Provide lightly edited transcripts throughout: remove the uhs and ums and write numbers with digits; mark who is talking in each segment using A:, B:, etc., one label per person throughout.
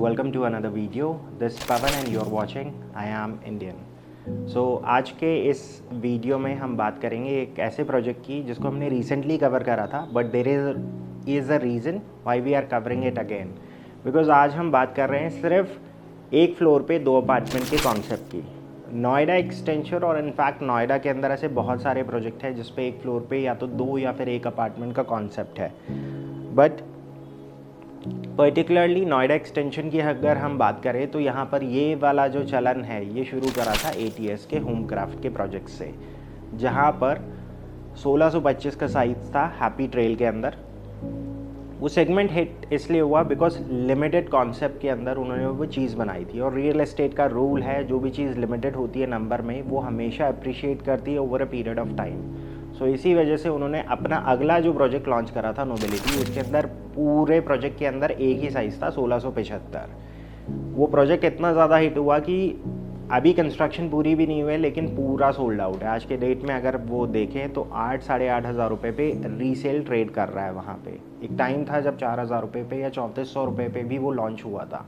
A: welcome to another video. This is Pavan and you're watching I am Indian. So आज के इस video में हम बात करेंगे एक ऐसे प्रोजेक्ट की जिसको हमने रिसेंटली कवर करा था, but there is a reason why we are covering it again, because आज हम बात कर रहे हैं सिर्फ एक फ्लोर पे 2 अपार्टमेंट के कॉन्सेप्ट की। नोएडा एक्सटेंशन और इनफैक्ट नोएडा के अंदर ऐसे बहुत सारे प्रोजेक्ट हैं जिस पे एक फ्लोर पे या तो 2 या फिर 1 अपार्टमेंट का कॉन्सेप्ट है, बट पर्टिकुलरली नोएडा एक्सटेंशन की अगर हम बात करें तो यहाँ पर ये वाला जो चलन है ये शुरू करा था ATS के होम क्राफ्ट के प्रोजेक्ट से, जहाँ पर 1625 का साइज था हैप्पी ट्रेल के अंदर। वो सेगमेंट हिट इसलिए हुआ बिकॉज लिमिटेड कॉन्सेप्ट के अंदर उन्होंने वो चीज़ बनाई थी, और रियल एस्टेट का रूल है जो भी चीज़ लिमिटेड होती है नंबर में वो हमेशा अप्रिशिएट करती है over a period of time. So इसी वजह से उन्होंने अपना अगला जो प्रोजेक्ट लॉन्च करा था नोबिलिटी, उसके अंदर पूरे प्रोजेक्ट के अंदर एक ही साइज़ था 1675। वो प्रोजेक्ट इतना ज़्यादा हिट हुआ कि अभी कंस्ट्रक्शन पूरी भी नहीं हुई है लेकिन पूरा सोल्ड आउट है। आज के डेट में अगर वो देखें तो 8-8.5 हज़ार रुपये पे रीसेल ट्रेड कर रहा है वहाँ पे। एक टाइम था जब 4 हज़ार रुपये पे या 3400 रुपये पे भी वो लॉन्च हुआ था,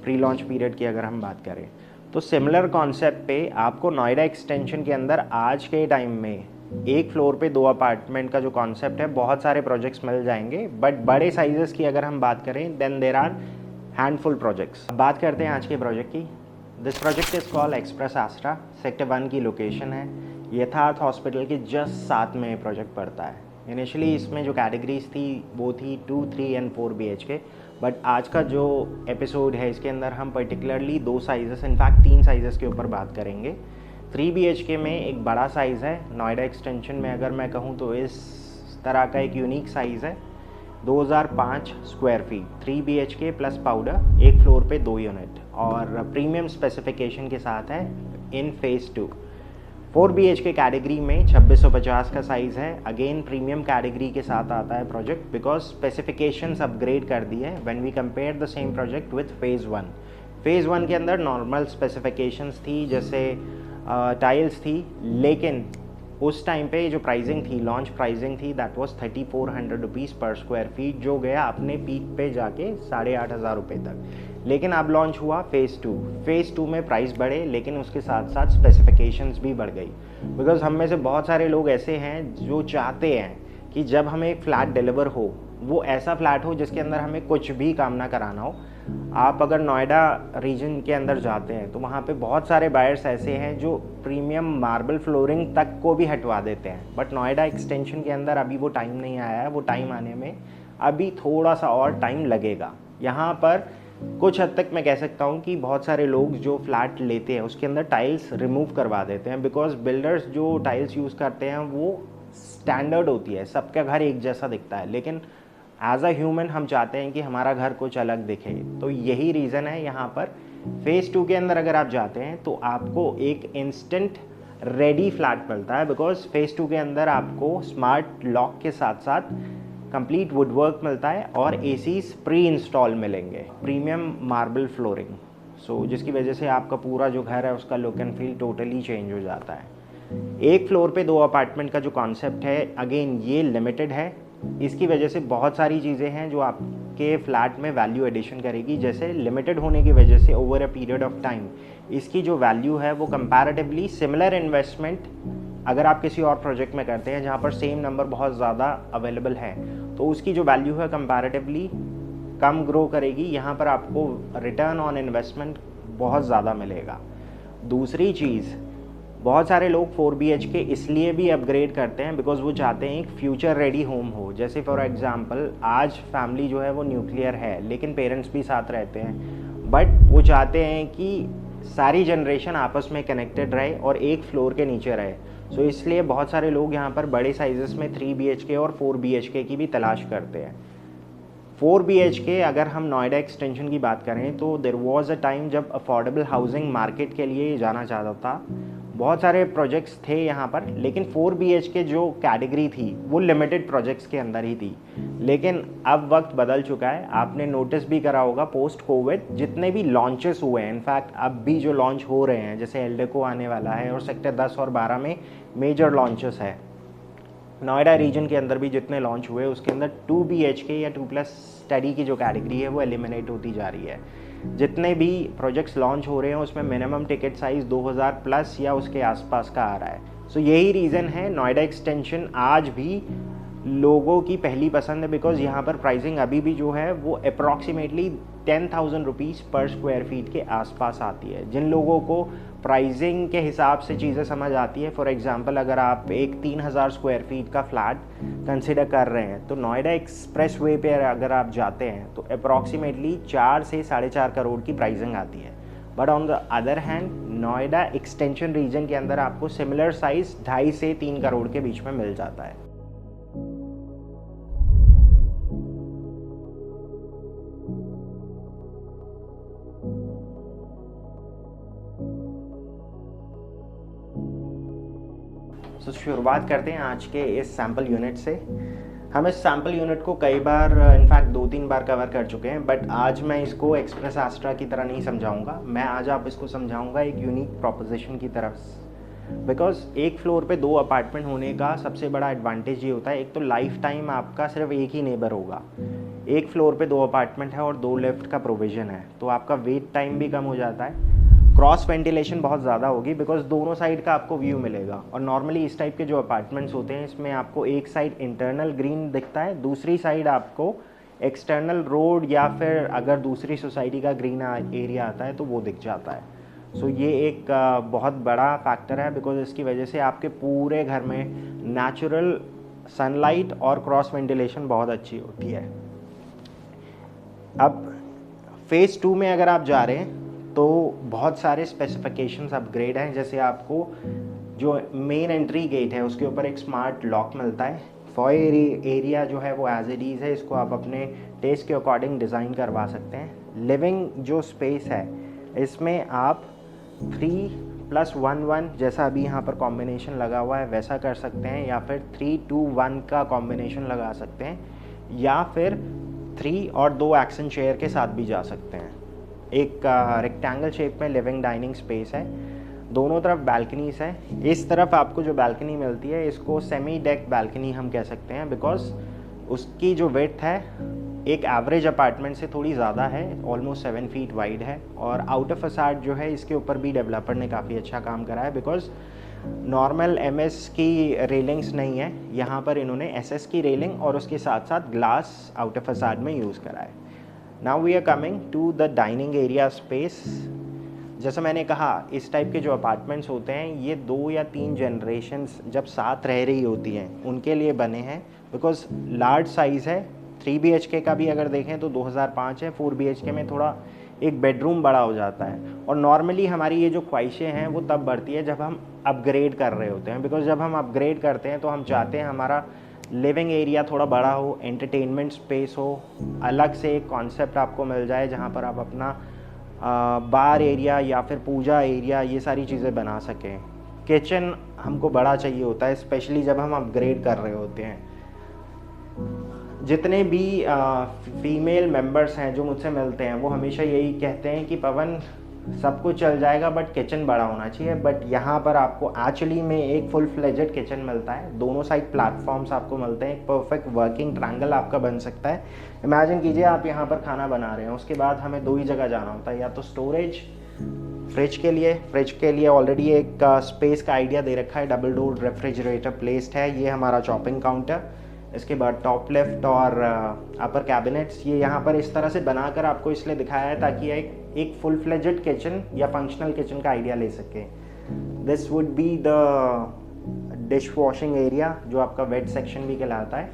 A: प्री लॉन्च पीरियड की अगर हम बात करें तो। सिमिलर कॉन्सेप्ट पे आपको नोएडा एक्सटेंशन के अंदर आज के टाइम में एक फ्लोर पे 2 अपार्टमेंट का जो कॉन्सेप्ट है बहुत सारे प्रोजेक्ट्स मिल जाएंगे, बट बड़े साइजेस की अगर हम बात करें then there are handful projects. बात करते हैं आज के प्रोजेक्ट की। This project is called Express Astra. Sector 1 की लोकेशन है, यथार्थ हॉस्पिटल के जस्ट साथ में ये प्रोजेक्ट पड़ता है। इनिशियली इसमें जो कैटेगरीज थी वो थी 2, 3 एंड 4 BHK, बट आज का जो एपिसोड है इसके अंदर हम पर्टिकुलरली 2 साइजेस, इनफैक्ट 3 साइजेस के ऊपर बात करेंगे। 3 BHK में एक बड़ा साइज़ है नोएडा एक्सटेंशन में, अगर मैं कहूँ तो इस तरह का एक यूनिक साइज़ है 2005 square feet, 3 BHK plus powder, एक फ्लोर पे 2 यूनिट और प्रीमियम स्पेसिफिकेशन के साथ है इन फेज़ 2। 4 BHK कैटेगरी में 2650 का साइज़ है, अगेन प्रीमियम कैटेगरी के साथ आता है प्रोजेक्ट बिकॉज स्पेसिफिकेशंस अपग्रेड कर दी है when we compare the same project with phase 1। Phase 1 के अंदर नॉर्मल स्पेसिफिकेशंस थी, जैसे टाइल्स थी, लेकिन उस टाइम पे जो प्राइसिंग थी, लॉन्च प्राइसिंग थी, दैट वाज 3400 रुपीज़ पर स्क्वायर फीट, जो गया अपने पीक पे जाके 8,500 रुपये तक। लेकिन अब लॉन्च हुआ फेज़ 2। फेज़ 2 में प्राइस बढ़े लेकिन उसके साथ साथ स्पेसिफिकेशंस भी बढ़ गई, बिकॉज हम में से बहुत सारे लोग ऐसे हैं जो चाहते हैं कि जब हमें एक फ्लैट डिलीवर हो वो ऐसा फ्लैट हो जिसके अंदर हमें कुछ भी काम ना कराना हो। आप अगर नोएडा रीजन के अंदर जाते हैं तो वहाँ पे बहुत सारे बायर्स ऐसे हैं जो प्रीमियम मार्बल फ्लोरिंग तक को भी हटवा देते हैं, बट नोएडा एक्सटेंशन के अंदर अभी वो टाइम नहीं आया है। वो टाइम आने में अभी थोड़ा सा और टाइम लगेगा। यहाँ पर कुछ हद तक मैं कह सकता हूँ कि बहुत सारे लोग जो फ्लैट लेते हैं उसके अंदर टाइल्स रिमूव करवा देते हैं, बिकॉज बिल्डर्स जो टाइल्स यूज़ करते हैं वो स्टैंडर्ड होती है, सबका घर एक जैसा दिखता है, लेकिन एज अ ह्यूमन हम चाहते हैं कि हमारा घर कुछ अलग दिखे। तो यही रीज़न है यहाँ पर फेज़ 2 के अंदर अगर आप जाते हैं तो आपको एक इंस्टेंट रेडी फ्लैट मिलता है, बिकॉज फेज़ 2 के अंदर आपको स्मार्ट लॉक के साथ साथ कंप्लीट वुडवर्क मिलता है और ACs प्री इंस्टॉल मिलेंगे, प्रीमियम मार्बल फ्लोरिंग। सो जिसकी वजह से आपका पूरा जो घर है उसका look and feel totally change हो जाता है। एक फ्लोर पे 2 अपार्टमेंट का जो कॉन्सेप्ट है, अगेन ये लिमिटेड है। इसकी वजह से बहुत सारी चीज़ें हैं जो आपके फ्लैट में वैल्यू एडिशन करेगी, जैसे लिमिटेड होने की वजह से over a period of time इसकी जो वैल्यू है वो कंपैरेटिवली सिमिलर इन्वेस्टमेंट अगर आप किसी और प्रोजेक्ट में करते हैं जहाँ पर सेम नंबर बहुत ज़्यादा अवेलेबल है तो उसकी जो वैल्यू है कंपैरेटिवली कम ग्रो करेगी। यहाँ पर आपको रिटर्न ऑन इन्वेस्टमेंट बहुत ज़्यादा मिलेगा। दूसरी चीज़, बहुत सारे लोग 4 BHK इसलिए भी अपग्रेड करते हैं बिकॉज वो चाहते हैं एक फ्यूचर रेडी होम हो। जैसे फॉर एग्जांपल आज फैमिली जो है वो न्यूक्लियर है लेकिन पेरेंट्स भी साथ रहते हैं, बट वो चाहते हैं कि सारी जनरेशन आपस में कनेक्टेड रहे और एक फ्लोर के नीचे रहे। सो इसलिए बहुत सारे लोग यहाँ पर बड़े साइजेस में 3 BHK और 4 BHK की भी तलाश करते हैं। 4 BHK अगर हम नोएडा एक्सटेंशन की बात करें तो देयर वाज अ टाइम जब अफोर्डेबल हाउसिंग मार्केट के लिए जाना चाहता था, बहुत सारे प्रोजेक्ट्स थे यहाँ पर, लेकिन 4 BHK जो कैटेगरी थी वो लिमिटेड प्रोजेक्ट्स के अंदर ही थी। लेकिन अब वक्त बदल चुका है, आपने नोटिस भी करा होगा पोस्ट कोविड जितने भी लॉन्चेस हुए हैं, इनफैक्ट अब भी जो लॉन्च हो रहे हैं, जैसे एल्डेको आने वाला है और सेक्टर 10 और 12 में मेजर लॉन्चेस है। नोएडा रीजन के अंदर भी जितने लॉन्च हुए उसके अंदर 2 BHK या 2+ स्टडी की जो कैटेगरी है वो एलिमिनेट होती जा रही है। जितने भी प्रोजेक्ट्स लॉन्च हो रहे हैं उसमें मिनिमम टिकट साइज़ 2000 प्लस या उसके आसपास का आ रहा है। सो यही रीज़न है नोएडा एक्सटेंशन आज भी लोगों की पहली पसंद है, बिकॉज यहाँ पर प्राइसिंग अभी भी जो है वो अप्रॉक्सीमेटली 10,000 रुपीज़ पर स्क्वायर फीट के आसपास आती है। जिन लोगों को प्राइसिंग के हिसाब से चीज़ें समझ आती है, फॉर एग्जांपल अगर आप एक 3,000 स्क्वायर फीट का फ्लैट कंसिडर कर रहे हैं तो नोएडा एक्सप्रेस वे पर अगर आप जाते हैं तो अप्रॉक्सीमेटली 4 से 4.5 करोड़ की प्राइसिंग आती है। But on the other hand Noida extension region के अंदर आपको सिमिलर साइज़ 2.5 से 3 करोड़ के बीच में मिल जाता है। तो शुरुआत करते हैं आज के इस सैम्पल यूनिट से। हम इस सैम्पल यूनिट को कई बार इनफैक्ट 2-3 बार कवर कर चुके हैं, बट आज मैं इसको एक्सप्रेस एस्ट्रा की तरह नहीं समझाऊंगा। मैं आज आप इसको समझाऊंगा एक यूनिक प्रोपोजिशन की तरफ, बिकॉज एक फ्लोर पे 2 अपार्टमेंट होने का सबसे बड़ा एडवांटेज ये होता है, एक तो लाइफ टाइम आपका सिर्फ एक ही नेबर होगा। एक फ्लोर पे 2 अपार्टमेंट है और 2 लिफ्ट का प्रोविज़न है, तो आपका वेट टाइम भी कम हो जाता है। क्रॉस वेंटिलेशन बहुत ज़्यादा होगी बिकॉज दोनों साइड का आपको व्यू मिलेगा। और नॉर्मली इस टाइप के जो अपार्टमेंट्स होते हैं इसमें आपको एक साइड इंटरनल ग्रीन दिखता है, दूसरी साइड आपको एक्सटर्नल रोड या फिर अगर दूसरी सोसाइटी का ग्रीन एरिया आता है तो वो दिख जाता है। सो ये एक बहुत बड़ा फैक्टर है, बिकॉज इसकी वजह से आपके पूरे घर में नेचुरल सनलाइट और क्रॉस वेंटिलेशन बहुत अच्छी होती है। अब फेज़ 2 में अगर आप जा रहे हैं तो बहुत सारे स्पेसिफिकेशंस अपग्रेड हैं। जैसे आपको जो मेन एंट्री गेट है उसके ऊपर एक स्मार्ट लॉक मिलता है। फॉयर एरिया जो है वो एज इट इज़ है, इसको आप अपने टेस्ट के अकॉर्डिंग डिज़ाइन करवा सकते हैं। लिविंग जो स्पेस है इसमें आप 3+1 जैसा अभी यहाँ पर कॉम्बिनेशन लगा हुआ है वैसा कर सकते हैं, या फिर 3-2-1 का कॉम्बिनेशन लगा सकते हैं, या फिर 3 और 2 एक्शन चेयर के साथ भी जा सकते हैं। एक रेक्टेंगल शेप में लिविंग डाइनिंग स्पेस है, दोनों तरफ बैल्कनीज है। इस तरफ आपको जो बैल्कनी मिलती है इसको सेमी डेक बैल्कनी हम कह सकते हैं, बिकॉज उसकी जो विड्थ है एक एवरेज अपार्टमेंट से थोड़ी ज़्यादा है, ऑलमोस्ट 7 फीट वाइड है। और आउटर फसाड जो है इसके ऊपर भी डेवलपर ने काफ़ी अच्छा काम करा है, बिकॉज नॉर्मल MS की रेलिंग्स नहीं है, यहाँ पर इन्होंने SS की रेलिंग और उसके साथ साथ ग्लास आउटर फसाड में यूज़ करा है। Now we are coming to the dining area space. जैसा मैंने कहा इस टाइप के जो अपार्टमेंट्स होते हैं ये 2 या 3 जनरेशन्स जब साथ रह रही होती हैं उनके लिए बने हैं, बिकॉज लार्ज साइज़ है। 3 BHK का भी अगर देखें तो 2005 है, 4 BHK में थोड़ा एक बेडरूम बड़ा हो जाता है। और नॉर्मली हमारी ये जो ख्वाहिशें हैं वो तब बढ़ती है जब हम अपग्रेड कर रहे होते हैं, बिकॉज जब हम अपग्रेड करते हैं तो हम चाहते हैं हमारा लिविंग एरिया थोड़ा बड़ा हो, एंटरटेनमेंट स्पेस हो, अलग से एक कॉन्सेप्ट आपको मिल जाए जहाँ पर आप अपना बार एरिया या फिर पूजा एरिया ये सारी चीज़ें बना सकें। किचन हमको बड़ा चाहिए होता है, स्पेशली जब हम अपग्रेड कर रहे होते हैं। जितने भी फीमेल मेंबर्स हैं जो मुझसे मिलते हैं वो हमेशा यही कहते हैं कि पवन सब कुछ चल जाएगा बट किचन बड़ा होना चाहिए। बट यहाँ पर आपको एक्चुअली में एक फुल फ्लेजेड किचन मिलता है, दोनों साइड प्लेटफॉर्म्स आपको मिलते हैं, एक परफेक्ट वर्किंग ट्रायंगल आपका बन सकता है। इमेजिन कीजिए आप यहाँ पर खाना बना रहे हैं, उसके बाद हमें 2 ही जगह जाना होता है, या तो स्टोरेज फ्रिज के लिए ऑलरेडी एक स्पेस का आइडिया दे रखा है, डबल डोर रेफ्रिजरेटर प्लेस्ड है, ये हमारा चॉपिंग काउंटर। इसके बाद टॉप लेफ्ट और अपर कैबिनेट्स ये यहाँ पर इस तरह से बनाकर आपको इसलिए दिखाया है ताकि एक फुल फ्लेजेड किचन या फंक्शनल किचन का आइडिया ले सके। This would be the dish washing area जो आपका वेट सेक्शन भी कहलाता है।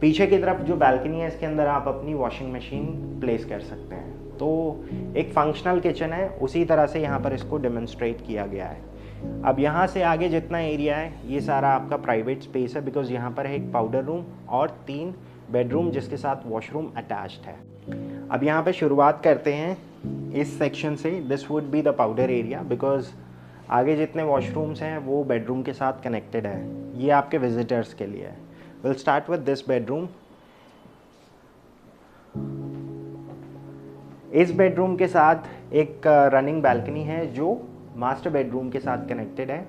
A: पीछे की तरफ जो बैल्कनी है इसके अंदर आप अपनी वॉशिंग मशीन प्लेस कर सकते हैं। तो एक फंक्शनल किचन है, उसी तरह से यहाँ पर इसको डेमोन्स्ट्रेट किया गया है। अब यहाँ से आगे जितना एरिया है ये सारा आपका प्राइवेट स्पेस है, बिकॉज यहाँ पर है एक पाउडर रूम और 3 बेडरूम जिसके साथ वॉशरूम अटैच्ड है। अब यहाँ पे शुरुआत करते हैं इस सेक्शन से। This would be the powder area, because आगे जितने वॉशरूम्स हैं वो बेडरूम के साथ कनेक्टेड है, ये आपके विजिटर्स के लिए है। Will start with this bedroom. इस बेडरूम के साथ एक रनिंग बैल्कनी है जो मास्टर बेडरूम के साथ कनेक्टेड है।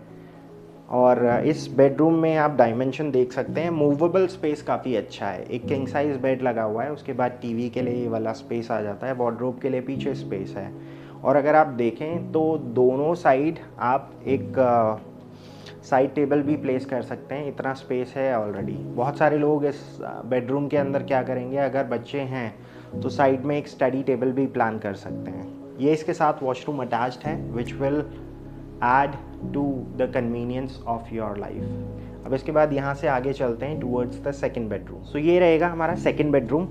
A: और इस बेडरूम में आप डायमेंशन देख सकते हैं, मूवेबल स्पेस काफ़ी अच्छा है। एक किंग साइज बेड लगा हुआ है, उसके बाद टीवी के लिए ये वाला स्पेस आ जाता है, वार्डरोब के लिए पीछे स्पेस है। और अगर आप देखें तो दोनों साइड आप एक साइड टेबल भी प्लेस कर सकते हैं, इतना स्पेस है ऑलरेडी। बहुत सारे लोग इस बेडरूम के अंदर क्या करेंगे, अगर बच्चे हैं तो साइड में एक स्टडी टेबल भी प्लान कर सकते हैं। ये इसके साथ वॉशरूम अटैच्ड है which will add to the convenience of your life। अब इसके बाद यहाँ से आगे चलते हैं towards the second bedroom। सो ये रहेगा हमारा second bedroom।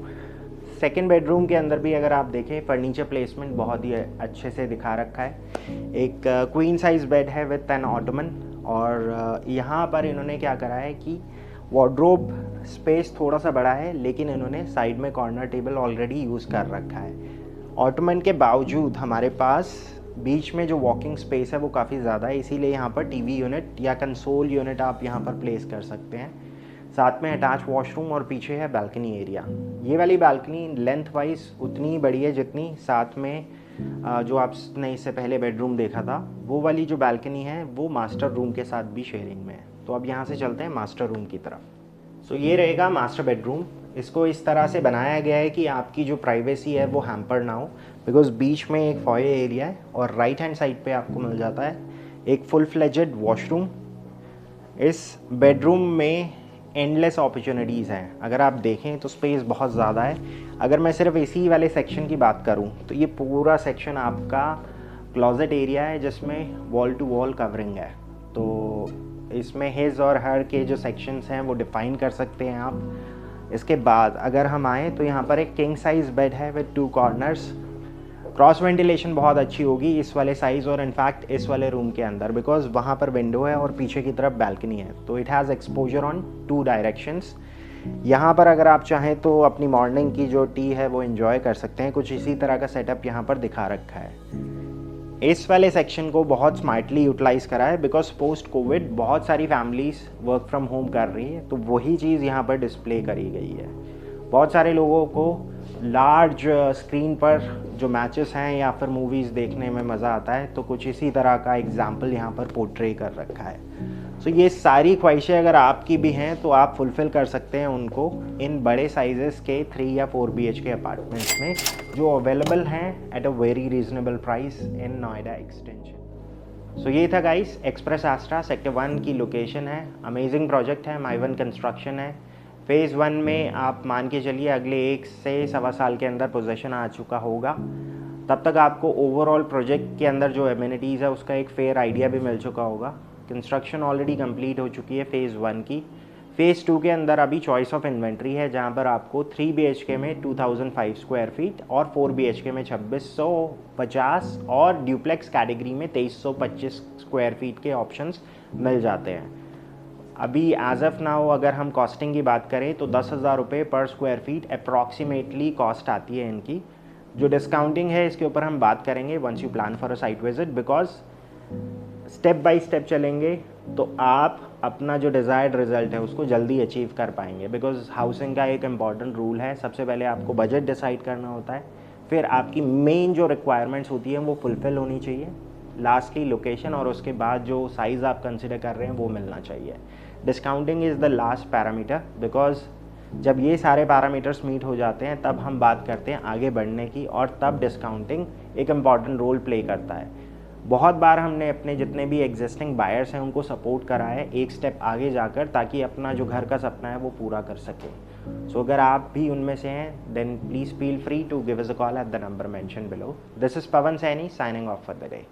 A: सेकेंड बेडरूम के अंदर भी अगर आप देखें फर्नीचर प्लेसमेंट बहुत ही अच्छे से दिखा रखा है। एक क्वीन साइज बेड है विथ एन ऑटमन, और यहाँ पर इन्होंने क्या करा है कि वार्डरोब स्पेस थोड़ा सा बड़ा है, लेकिन इन्होंने साइड में कॉर्नर टेबल ऑलरेडी यूज़ कर रखा है। ऑटमन के बावजूद हमारे पास बीच में जो वॉकिंग स्पेस है वो काफ़ी ज़्यादा है, इसीलिए यहाँ पर टीवी यूनिट या कंसोल यूनिट आप यहाँ पर प्लेस कर सकते हैं। साथ में अटैच वॉशरूम और पीछे है बालकनी एरिया। ये वाली बालकनी लेंथ वाइज उतनी ही बड़ी है जितनी साथ में जो आपने इससे पहले बेडरूम देखा था, वो वाली जो बालकनी है वो मास्टर रूम के साथ भी शेयरिंग में है। तो अब यहाँ से चलते हैं मास्टर रूम की तरफ। सो ये रहेगा मास्टर बेडरूम। इसको इस तरह से बनाया गया है कि आपकी जो प्राइवेसी है वो हैम्पर ना हो, बिकॉज बीच में एक फॉयर एरिया है और राइट हैंड साइड पे आपको मिल जाता है एक फुल फ्लेजेड वॉशरूम। इस बेडरूम में एंडलेस अपॉर्चुनिटीज़ हैं। अगर आप देखें तो स्पेस बहुत ज़्यादा है। अगर मैं सिर्फ इसी वाले सेक्शन की बात करूं तो ये पूरा सेक्शन आपका क्लोजेट एरिया है जिसमें वॉल टू वॉल कवरिंग है। तो इसमें हिज और हर के जो सेक्शंस हैं वो डिफ़ाइन कर सकते हैं आप। इसके बाद अगर हम आएँ तो यहाँ पर एक किंग साइज़ बेड है विद 2 कॉर्नर्स। क्रॉस वेंटिलेशन बहुत अच्छी होगी इस वाले साइज़ और इनफैक्ट इस वाले रूम के अंदर, बिकॉज वहाँ पर विंडो है और पीछे की तरफ बैल्कनी है, तो it has exposure on 2 directions. यहाँ पर अगर आप चाहें तो अपनी मॉर्निंग की जो टी है वो एंजॉय कर सकते हैं। कुछ इसी तरह का सेटअप यहाँ पर दिखा रखा है। इस वाले सेक्शन को बहुत स्मार्टली यूटिलाइज़ करा है, बिकॉज पोस्ट कोविड बहुत सारी फैमिलीज़ वर्क फ्रॉम होम कर रही है, तो वही चीज़ यहाँ पर डिस्प्ले करी गई है। बहुत सारे लोगों को लार्ज स्क्रीन पर जो मैचेस हैं या फिर मूवीज़ देखने में मज़ा आता है, तो कुछ इसी तरह का एग्जाम्पल यहाँ पर पोर्ट्रे कर रखा है। सो ये सारी ख्वाहिशें अगर आपकी भी हैं तो आप फुलफ़िल कर सकते हैं उनको इन बड़े साइजेस के 3 या 4 BHK अपार्टमेंट्स में जो अवेलेबल हैं at a very reasonable price in Noida extension. So ये था गाइस एक्सप्रेस एस्ट्रा सेक्टर 1 की लोकेशन है। अमेजिंग प्रोजेक्ट है, माई वन कंस्ट्रक्शन है। फ़ेज़ 1 में आप मान के चलिए अगले 1 से सवा साल के अंदर पोजेशन आ चुका होगा। तब तक आपको ओवरऑल प्रोजेक्ट के अंदर जो एमिनिटीज़ है उसका एक फेयर आइडिया भी मिल चुका होगा। कंस्ट्रक्शन ऑलरेडी कंप्लीट हो चुकी है फ़ेज़ 1 की। फ़ेज़ 2 के अंदर अभी चॉइस ऑफ इन्वेंट्री है, जहां पर आपको 3 BHK में 2005 स्क्वायर फीट और 4 BHK में 2650 और ड्यूप्लेक्स कैटेगरी में 2325 स्क्वायर फीट के ऑप्शंस मिल जाते हैं। अभी एज ऑफ नाउ अगर हम कॉस्टिंग की बात करें तो 10,000 रुपये पर स्क्वायर फीट अप्रॉक्सीमेटली कॉस्ट आती है इनकी। जो डिस्काउंटिंग है इसके ऊपर हम बात करेंगे once you plan for a site visit, because step by step चलेंगे तो आप अपना जो डिज़ायर्ड रिजल्ट है उसको जल्दी अचीव कर पाएंगे। बिकॉज हाउसिंग का एक इम्पॉर्टेंट रूल है, सबसे पहले आपको बजट डिसाइड करना होता है, फिर आपकी मेन जो रिक्वायरमेंट्स होती हैं वो फुलफ़िल होनी चाहिए, लास्टली लोकेशन, और उसके बाद जो साइज़ आप कंसिडर कर रहे हैं वो मिलना चाहिए। Discounting is the last parameter, because जब ये सारे पैरामीटर्स मीट हो जाते हैं तब हम बात करते हैं आगे बढ़ने की, और तब डिस्काउंटिंग एक इम्पॉर्टेंट रोल प्ले करता है। बहुत बार हमने अपने जितने भी एग्जिस्टिंग बायर्स हैं उनको सपोर्ट करा है एक स्टेप आगे जाकर, ताकि अपना जो घर का सपना है वो पूरा कर सके। सो अगर आप भी उनमें से हैं then please feel free to give us a call at the number mentioned below. This is Pawan Saini signing off for the day.